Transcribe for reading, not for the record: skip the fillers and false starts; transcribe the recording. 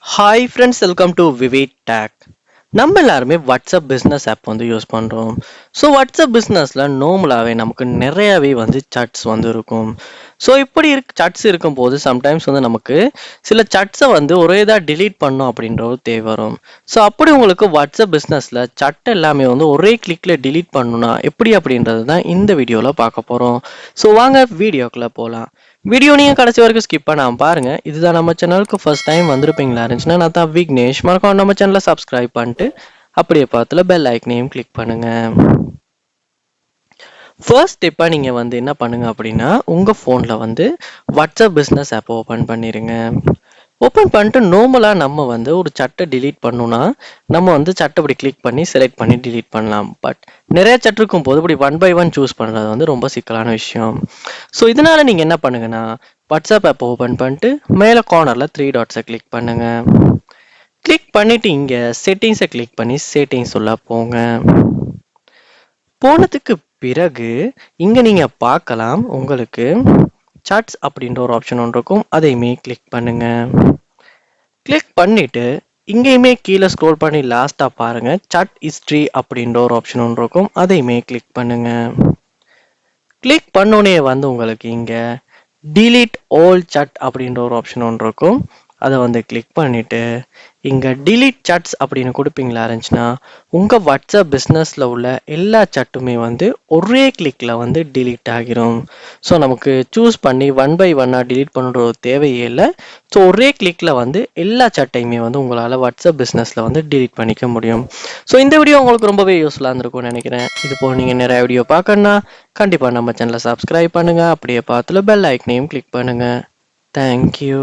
Hi friends, welcome to விவேட் டேக். நம்ம எல்லாருமே வாட்ஸ்அப் பிஸ்னஸ் ஆப் வந்து யூஸ் பண்ணுறோம். ஸோ வாட்ஸ்அப் பிஸ்னஸில் நார்மலாகவே நமக்கு நிறையாவே வந்து சாட்ஸ் வந்து இருக்கும். ஸோ இப்படி சாட்ஸ் இருக்கும்போது சம்டைம்ஸ் வந்து நமக்கு சில சாட்ஸை வந்து ஒரே இதாக டிலீட் பண்ணோம் அப்படின்ற ஒரு தேவை வரும். ஸோ அப்படி உங்களுக்கு வாட்ஸ்அப் பிஸ்னஸில் சாட் எல்லாமே வந்து ஒரே கிளிக்கில் டிலீட் பண்ணணும்னா எப்படி அப்படின்றது தான் இந்த வீடியோவில் பார்க்க போகிறோம். ஸோ வாங்க வீடியோக்குள்ளே போகலாம். வீடியோ நீங்கள் கடைசி வரைக்கும் ஸ்கிப் பண்ணாமல் பாருங்கள். இதுதான் நம்ம சேனலுக்கு ஃபர்ஸ்ட் டைம் வந்திருப்பீங்களா இருந்துச்சுன்னா நான் தான் விக்னேஷ். மறக்காம நம்ம சேனலை சப்ஸ்கிரைப் பண்ணிட்டு அப்படியே பார்த்துல பெல் ஐக்கனையும் கிளிக் பண்ணுங்கள். ஃபர்ஸ்ட் ஸ்டெப்பாக நீங்கள் வந்து என்ன பண்ணுங்க அப்படின்னா உங்கள் ஃபோனில் வந்து வாட்ஸ்அப் பிஸ்னஸ் ஆப் ஓப்பன் பண்ணிடுங்க. ஓப்பன் பண்ணிட்டு நார்மலாக நம்ம வந்து ஒரு சட்டை டிலீட் பண்ணணும்னா நம்ம வந்து சட்டை இப்படி கிளிக் பண்ணி செலக்ட் பண்ணி டிலீட் பண்ணலாம். பட் நிறைய சட்டை இருக்கும் போது இப்படி ஒன் பை ஒன் சூஸ் பண்ணுறது வந்து ரொம்ப சிக்கலான விஷயம். ஸோ இதனால் நீங்கள் என்ன பண்ணுங்கன்னா வாட்ஸ்அப் ஆப் ஓப்பன் பண்ணிட்டு மேலே கார்னரில் 3 டாட்ஸை கிளிக் பண்ணுங்க. கிளிக் பண்ணிட்டு இங்கே செட்டிங்ஸை கிளிக் பண்ணி செட்டிங்ஸ் உள்ள போங்க. போனதுக்கு பிறகு இங்கே நீங்கள் பார்க்கலாம் உங்களுக்கு சாட்ஸ் அப்படின்ற ஒரு ஆப்ஷன் ஒன்று இருக்கும். அதையுமே கிளிக் பண்ணுங்க. கிளிக் பண்ணிட்டு இங்கேயுமே கீழே ஸ்க்ரோல் பண்ணி லாஸ்ட்டாக பாருங்க சாட் ஹிஸ்ட்ரி அப்படின்ற ஒரு ஆப்ஷன் ஒன்று இருக்கும். அதையுமே கிளிக் பண்ணுங்க. கிளிக் பண்ணோடனே வந்து உங்களுக்கு இங்கே delete all chat அப்படின்ற ஒரு ஆப்ஷன் ஒன்று இருக்கும். அதை வந்து கிளிக் பண்ணிவிட்டு இங்கே delete chats அப்படின்னு கொடுப்பீங்களா இருந்துச்சுன்னா உங்கள் வாட்ஸ்அப் பிஸ்னஸில் உள்ள எல்லா சட்டுமே வந்து ஒரே கிளிக்கில் வந்து delete ஆகிரும். ஸோ நமக்கு சூஸ் பண்ணி ஒன் பை ஒன்னாக delete பண்ணுற ஒரு தேவையே இல்லை. ஸோ ஒரே கிளிக்கில் வந்து எல்லா சட்டையுமே வந்து உங்களால் வாட்ஸ்அப் பிஸ்னஸில் வந்து delete பண்ணிக்க முடியும். ஸோ இந்த வீடியோ உங்களுக்கு ரொம்பவே யூஸ்ஃபுல்லாக இருந்திருக்கும்னு நினைக்கிறேன். இது போல் நீங்கள் நிறைய வீடியோ பார்க்கணுன்னா கண்டிப்பாக நம்ம சேனலை சப்ஸ்கிரைப் பண்ணுங்கள். அப்படியே பார்த்துல பெல் ஐக்கனையும் கிளிக் பண்ணுங்கள். தேங்க்யூ.